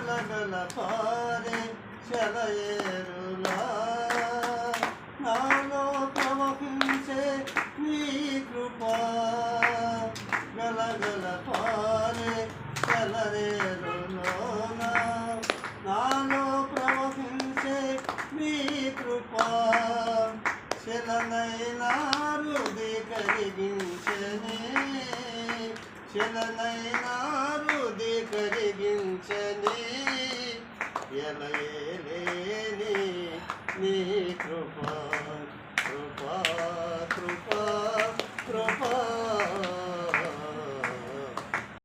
గలగల పారే సెలయేరులా నాలో ప్రవహించే నీ కృపా గలగల పారే సెలయేరులోనా నాలో ప్రవహించే నీ కృపా శిలనైనా హృది కరిగించనే శిలనైనా హృది కరిగించనే ఎలయలేని నీ కృపా కృపా కృపా కృపా